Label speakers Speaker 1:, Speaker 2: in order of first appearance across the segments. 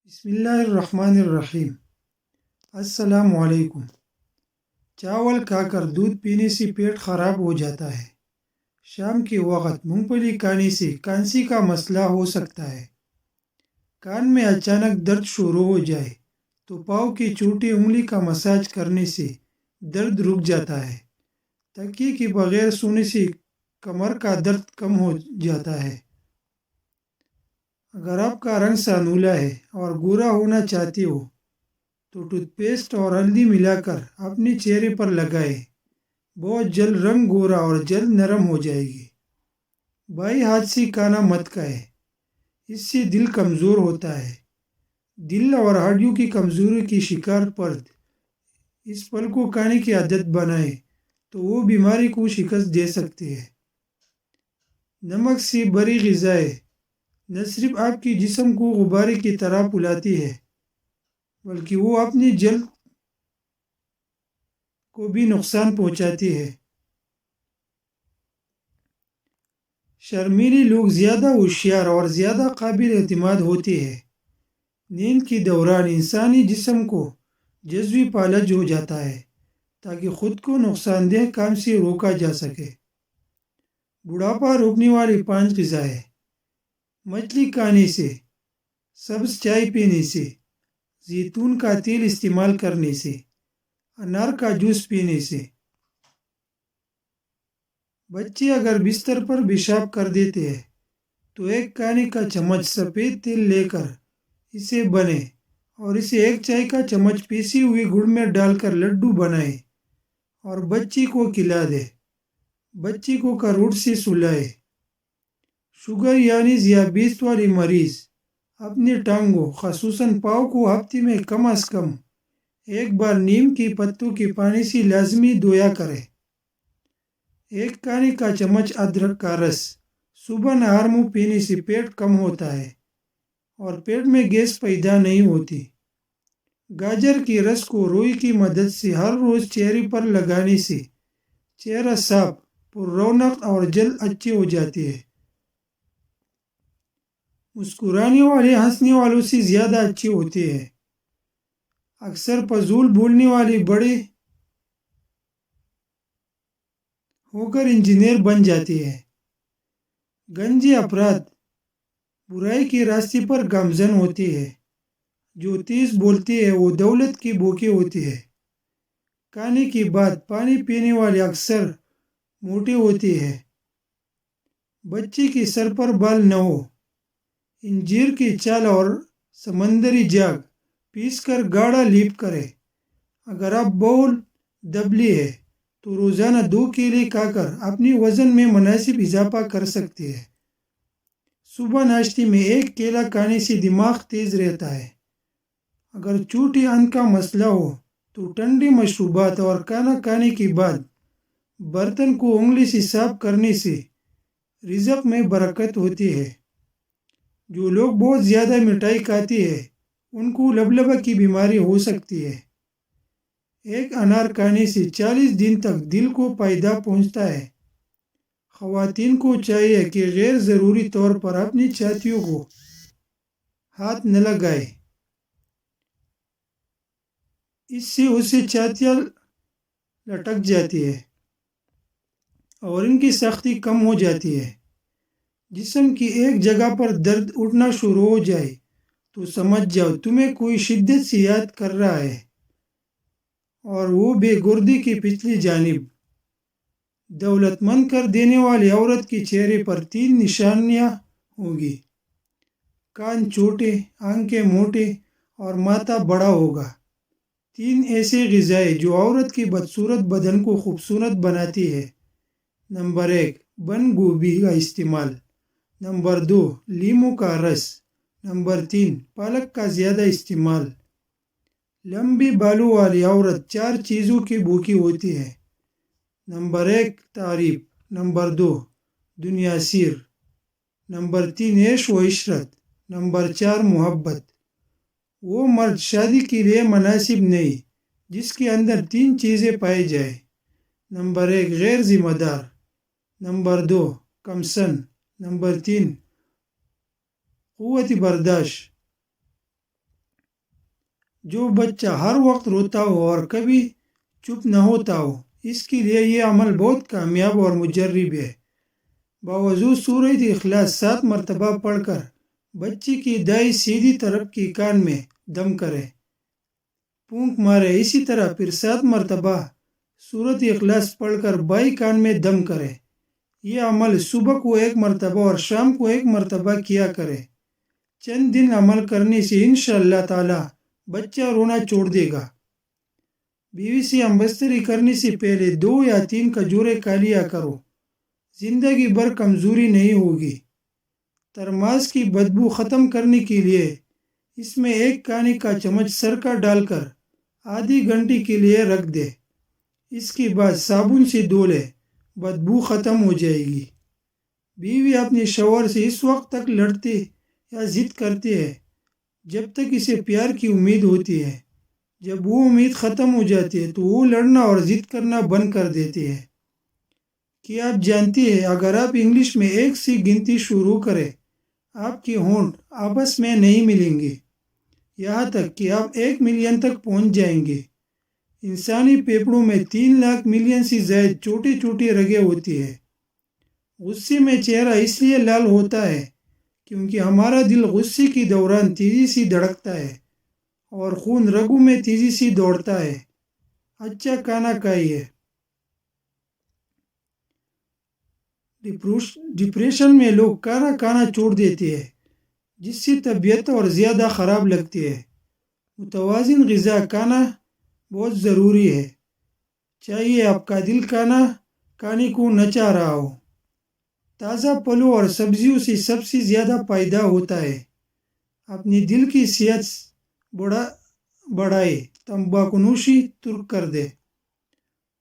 Speaker 1: بسم اللہ الرحمن الرحیم۔ السلام علیکم۔ چاول کھا کر دودھ پینے سے پیٹ خراب ہو جاتا ہے۔ شام کے وقت مونگ پھلی کھانے سے کانسی کا مسئلہ ہو سکتا ہے۔ کان میں اچانک درد شروع ہو جائے تو پاؤں کی چھوٹی انگلی کا مساج کرنے سے درد رک جاتا ہے۔ تکیے کے بغیر سونے سے کمر کا درد کم ہو جاتا ہے۔ اگر آپ کا رنگ سانولا ہے اور گورا ہونا چاہتے ہو تو ٹوتھ پیسٹ اور ہلدی ملا کر اپنے چہرے پر لگائے، بہت جلد رنگ گورا اور جلد نرم ہو جائے گی۔ بائیں ہاتھ سے کھانا مت کھائے، اس سے دل کمزور ہوتا ہے۔ دل اور ہڈیوں کی کمزوری کی شکار فرد اس پھل کو کھانے کی عادت بنائے تو وہ بیماری کو شکست دے سکتے ہیں۔ نمک سے بھری غذائیں نہ صرف آپ کے جسم کو غبارے کی طرح پھلاتی ہے بلکہ وہ اپنی جلد کو بھی نقصان پہنچاتی ہے۔ شرمیلے لوگ زیادہ ہوشیار اور زیادہ قابل اعتماد ہوتے ہیں۔ نیند کے دوران انسانی جسم کو جزوی فالج ہو جاتا ہے تاکہ خود کو نقصان دہ کام سے روکا جا سکے۔ بڑھاپا روکنے والی 5 غذائیں: مچھلی کھانے سے، سبز چائے پینے سے، زیتون کا تیل استعمال کرنے سے، انار کا جوس پینے سے۔ بچے اگر بستر پر پیشاب کر دیتے ہیں تو ایک کھانے کا چمچ سفید تیل لے کر اسے بنے اور اسے ایک چائے کا چمچ پیسے ہوئے گڑ میں ڈال کر لڈو بنائے اور بچے کو کھلا دے۔ بچے کو کروٹ سے سلائے۔ شوگر یعنی ذیابیطس والے مریض اپنے ٹانگوں خصوصاً پاؤں کو ہفتے میں کم از کم ایک بار نیم کے پتوں کے پانی سے لازمی دھویا کرے۔ ایک کھانے کا چمچ ادرک کا رس صبح نہار منہ پینے سے پیٹ کم ہوتا ہے اور پیٹ میں گیس پیدا نہیں ہوتی۔ گاجر کے رس کو روئی کی مدد سے ہر روز چہرے پر لگانے سے چہرہ صاف، پر رونق اور جلد اچھے ہو جاتے ہیں۔ مسکرانے والے ہنسنے والوں سے زیادہ اچھے ہوتے ہیں۔ اکثر فضول بولنے والے بڑے ہو کر انجینئر بن جاتے ہیں۔ گنجے افراد برائی کے راستے پر گامزن ہوتے ہیں۔ جو تیز بولتے ہیں وہ دولت کے بھوکے ہوتے ہیں۔ کھانے کے بعد پانی پینے والے اکثر موٹے ہوتے ہیں۔ بچے کے سر پر بال نہ ہو۔ انجیر کی چھال اور سمندری جھاگ پیس کر گاڑھا لیپ کرے۔ اگر آپ بہت دبلے ہیں تو روزانہ 2 کیلے کھا کر اپنے وزن میں مناسب اضافہ کر سکتے ہیں۔ صبح ناشتے میں 1 کیلا کھانے سے دماغ تیز رہتا ہے۔ اگر چھوٹے اندھ کا مسئلہ ہو تو ٹھنڈے مشروبات اور کھانا کھانے کے بعد برتن کو انگلی سے صاف کرنے سے رزق میں برکت ہوتی ہے۔ جو لوگ بہت زیادہ مٹھائی کھاتے ہیں ان کو لبلبہ کی بیماری ہو سکتی ہے۔ ایک انار کھانے سے 40 دن تک دل کو فائدہ پہنچتا ہے۔ خواتین کو چاہیے کہ غیر ضروری طور پر اپنی چھاتیوں کو ہاتھ نہ لگائے، اس سے اسے چھاتیاں لٹک جاتی ہے اور ان کی سختی کم ہو جاتی ہے۔ جسم کی ایک جگہ پر درد اٹھنا شروع ہو جائے تو سمجھ جاؤ تمہیں کوئی شدت سے یاد کر رہا ہے اور وہ بے گردی کی پچھلی جانب۔ دولت مند کر دینے والی عورت کے چہرے پر 3 نشانیاں ہوں گی: کان چھوٹے، آنکھیں موٹے اور ماتھا بڑا ہوگا۔ 3 ایسے غذائیں جو عورت کے بدصورت بدن کو خوبصورت بناتی ہے۔ نمبر 1، بند گوبھی کا استعمال۔ نمبر 2، لیموں کا رس۔ نمبر 3، پالک کا زیادہ استعمال۔ لمبے بالوں والی عورت 4 چیزوں کی بھوکی ہوتی ہے: نمبر 1، تعریف۔ نمبر 2، دنیا سیر۔ نمبر 3، عیش و عشرت۔ نمبر 4، محبت۔ وہ مرد شادی کے لیے مناسب نہیں جس کے اندر 3 چیزیں پائی جائیں: نمبر 1، غیر ذمہ دار۔ نمبر 2، کم سن۔ نمبر 3، قوت برداشت۔ جو بچہ ہر وقت روتا ہو اور کبھی چپ نہ ہوتا ہو، اس کے لیے یہ عمل بہت کامیاب اور مجرب ہے۔ باوجود سورۃ اخلاص 7 مرتبہ پڑھ کر بچے کی دائیں سیدھی طرف کی کان میں دم کرے، پھونک مارے۔ اسی طرح پھر 7 مرتبہ سورۃ اخلاص پڑھ کر بائیں کان میں دم کرے۔ یہ عمل صبح کو 1 مرتبہ اور شام کو 1 مرتبہ کیا کرے۔ چند دن عمل کرنے سے انشاءاللہ تعالی بچہ رونا چھوڑ دے گا۔ بیوی سے ہمبستری کرنے سے پہلے 2 یا 3 کھجوریں کھا لیا کرو، زندگی بھر کمزوری نہیں ہوگی۔ ترماس کی بدبو ختم کرنے کے لیے اس میں 1 کھانے کا چمچ سرکہ ڈال کر آدھی گھنٹے کے لیے رکھ دے۔ اس کے بعد صابن سے دھو لے، بدبو ختم ہو جائے گی۔ بیوی اپنے شوہر سے اس وقت تک لڑتے یا ضد کرتی ہے جب تک اسے پیار کی امید ہوتی ہے۔ جب وہ امید ختم ہو جاتی ہے تو وہ لڑنا اور ضد کرنا بند کر دیتی ہے۔ کیا آپ جانتے ہیں اگر آپ انگلش میں 1 سے گنتی شروع کریں، آپ کے ہونٹ آپس میں نہیں ملیں گے، یہاں تک کہ آپ 1 ملین تک پہنچ جائیں گے۔ انسانی پھیپھڑوں میں 3 لاکھ ملین سے زائد چھوٹی چھوٹی رگیں ہوتی ہیں۔ غصے میں چہرہ اس لیے لال ہوتا ہے کیونکہ ہمارا دل غصے کے دوران تیزی سے دھڑکتا ہے اور خون رگوں میں تیزی سے دوڑتا ہے۔ اچھا کھانا کھائیے۔ ڈپریشن میں لوگ کھانا کھانا چھوڑ دیتے ہیں جس سے طبیعت اور زیادہ خراب لگتی ہے۔ متوازن غذا کھانا بہت ضروری ہے، چاہیے آپ کا دل کھانا کھانے کو نہ چاہ رہا ہو۔ تازہ پھلوں اور سبزیوں سے سب سے زیادہ فائدہ ہوتا ہے۔ اپنے دل کی صحت بڑھائے، تمباکو نوشی ترک کر دے۔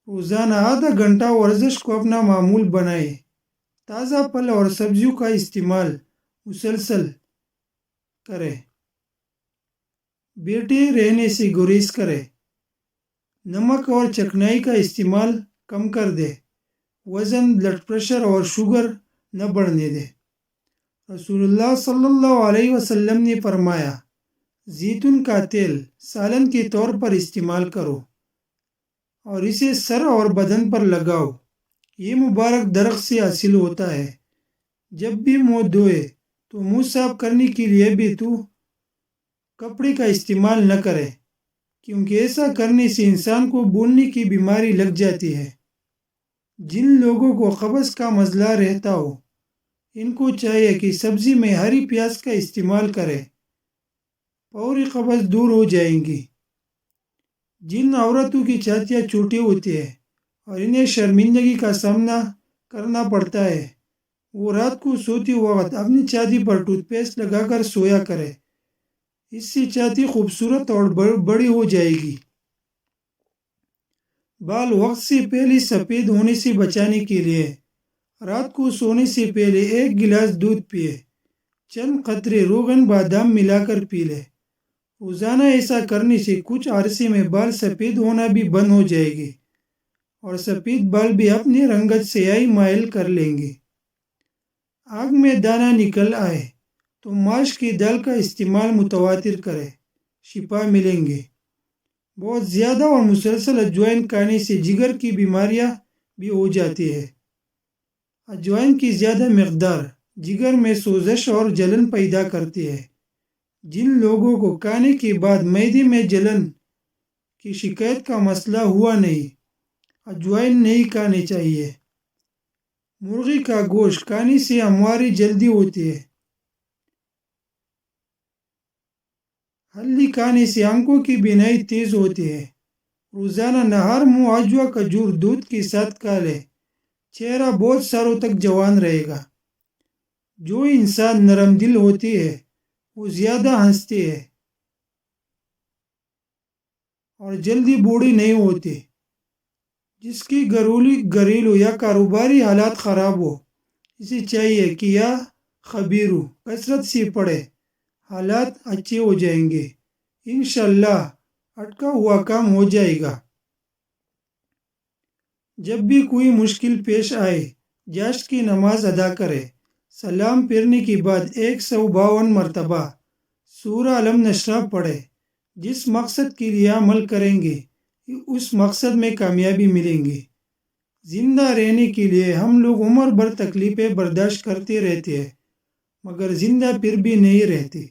Speaker 1: روزانہ آدھا گھنٹہ ورزش کو اپنا معمول بنائے۔ تازہ پھل اور سبزیوں کا استعمال مسلسل کرے۔ بیٹھے رہنے سے گریز کرے۔ نمک اور چکنائی کا استعمال کم کر دے۔ وزن، بلڈ پریشر اور شوگر نہ بڑھنے دے۔ رسول اللہ صلی اللہ علیہ وسلم نے فرمایا، زیتون کا تیل سالن کے طور پر استعمال کرو اور اسے سر اور بدن پر لگاؤ۔ یہ مبارک درخت سے حاصل ہوتا ہے۔ جب بھی منہ دھوئے تو منہ صاف کرنے کے لیے بھی کپڑے کا استعمال نہ کرے، کیونکہ ایسا کرنے سے انسان کو بولنے کی بیماری لگ جاتی ہے۔ جن لوگوں کو قبض کا مسئلہ رہتا ہو، ان کو چاہیے کہ سبزی میں ہری پیاز کا استعمال کرے، فوری قبض دور ہو جائیں گی۔ جن عورتوں کی چھاتیاں چھوٹی ہوتی ہیں اور انہیں شرمندگی کا سامنا کرنا پڑتا ہے، وہ رات کو سوتی وقت اپنی چھاتی پر ٹوتھ پیسٹ لگا کر سویا کرے، اس سے چھاتی خوبصورت اور بڑی ہو جائے گی۔ بال وقت سے پہلے سفید ہونے سے بچانے کے لیے رات کو سونے سے پہلے 1 گلاس دودھ پیے، چند قطرے روغن بادام ملا کر پی لے۔ روزانہ ایسا کرنے سے کچھ عرصے میں بال سفید ہونا بھی بند ہو جائے گی اور سفید بال بھی اپنی رنگت سیاہی مائل کر لیں گے۔ آنکھ میں دانہ نکل آئے تو ماش کی دال کا استعمال متواتر کرے، شفا ملیں گے۔ بہت زیادہ اور مسلسل اجوائن کھانے سے جگر کی بیماریاں بھی ہو جاتی ہے۔ اجوائن کی زیادہ مقدار جگر میں سوزش اور جلن پیدا کرتی ہے۔ جن لوگوں کو کھانے کے بعد معدے میں جلن کی شکایت کا مسئلہ ہوا نہیں، اجوائن نہیں کھانی چاہیے۔ مرغی کا گوشت کھانے سے ہمواری جلدی ہوتی ہے۔ ہلدی کھانے سے آنکھوں کی بینائی تیز ہوتی ہے۔ روزانہ نہار منہ اجوا کھجور دودھ کے ساتھ کھا لے، چہرہ بہت سالوں تک جوان رہے گا۔ جو انسان نرم دل ہوتی ہے وہ زیادہ ہنستی ہے اور جلدی بوڑھی نہیں ہوتی۔ جس کی گھریلو یا کاروباری حالات خراب ہو، اسے چاہیے کہ یا خبیرو کثرت سے پڑھے، حالات اچھے ہو جائیں گے۔ انشاءاللہ اٹکا ہوا کام ہو جائے گا۔ جب بھی کوئی مشکل پیش آئے، جاشت کی نماز ادا کرے، سلام پھیرنے کے بعد 152 مرتبہ سورہ الم نشرح پڑھے، جس مقصد کے لیے عمل کریں گے اس مقصد میں کامیابی ملیں گے۔ زندہ رہنے کے لیے ہم لوگ عمر بھر تکلیفیں برداشت کرتے رہتے ہیں، مگر زندہ پھر بھی نہیں رہتے۔